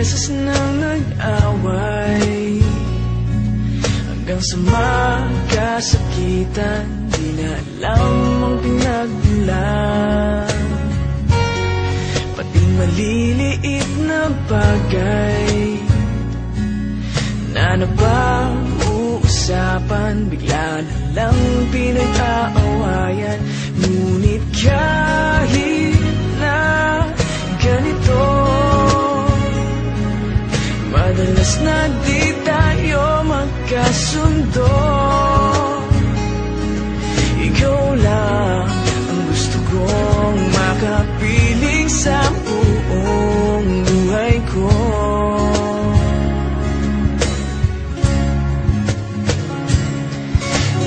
beses nang nag-away, hanggang sa magkasakitan, di na alam ang pinagmulan. Pati maliliit na bagay na napag-uusapan, bigla na lang pinag-aawayan. Ngunit kahit na ganito, madalas na di tayo magkasundo. Ikaw lang ang gusto kong makapiling sa buong buhay ko.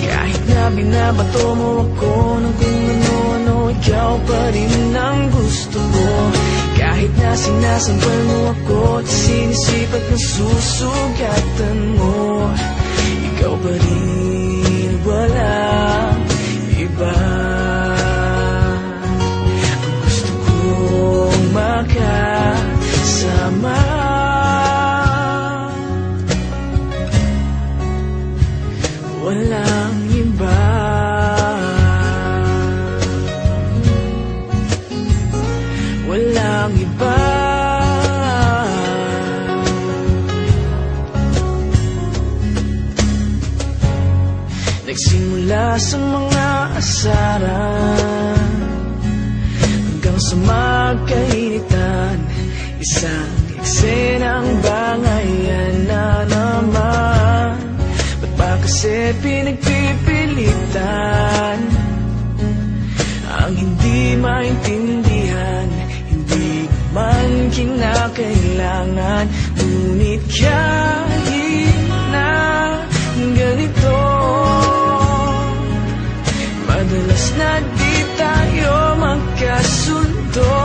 Kahit na binabato mo ako ng kung ano-ano, ikaw pa rin ang gusto ko. Kahit na sinasampal mo ako at sinisipat na susugatan mo, ikaw pa rin, walang iba. Ang gusto kong makasama, walang iba. Walang iba. Nagsimula sa mga asaran hanggang sa magkainitan, isang eksenang bangayan na naman. Ba't ba kasi pinagpipilitan ang hindi maintindihan? Man kinakailangan, ngunit kahit na ganito, madalas na di tayo magkasundo.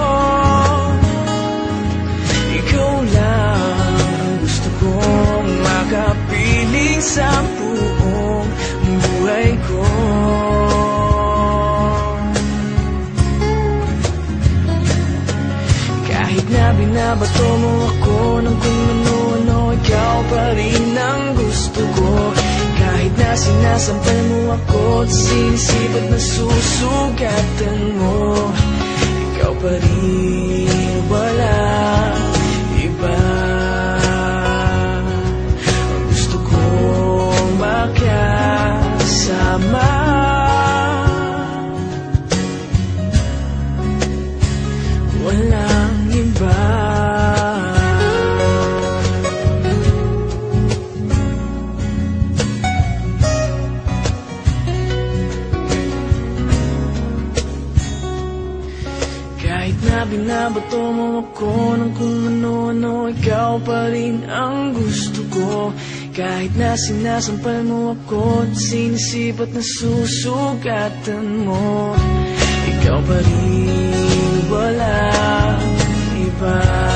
Ikaw lang ang gusto kong makapiling sa buong buhay ko. Kahit na binabato mo ako ng kung ano-ano, ikaw pa rin ang gusto ko. Kahit na sinasampal mo ako at sinisipat na susugatan mo, ikaw pa rin, walang iba. Ang gusto kong makasama, walang iba. Kahit na binabato mo ako ng kung ano-ano, ikaw pa rin ang gusto ko. Kahit na sinasampal mo ako at sinisipat na susugatan mo, ikaw pa rin, walang iba.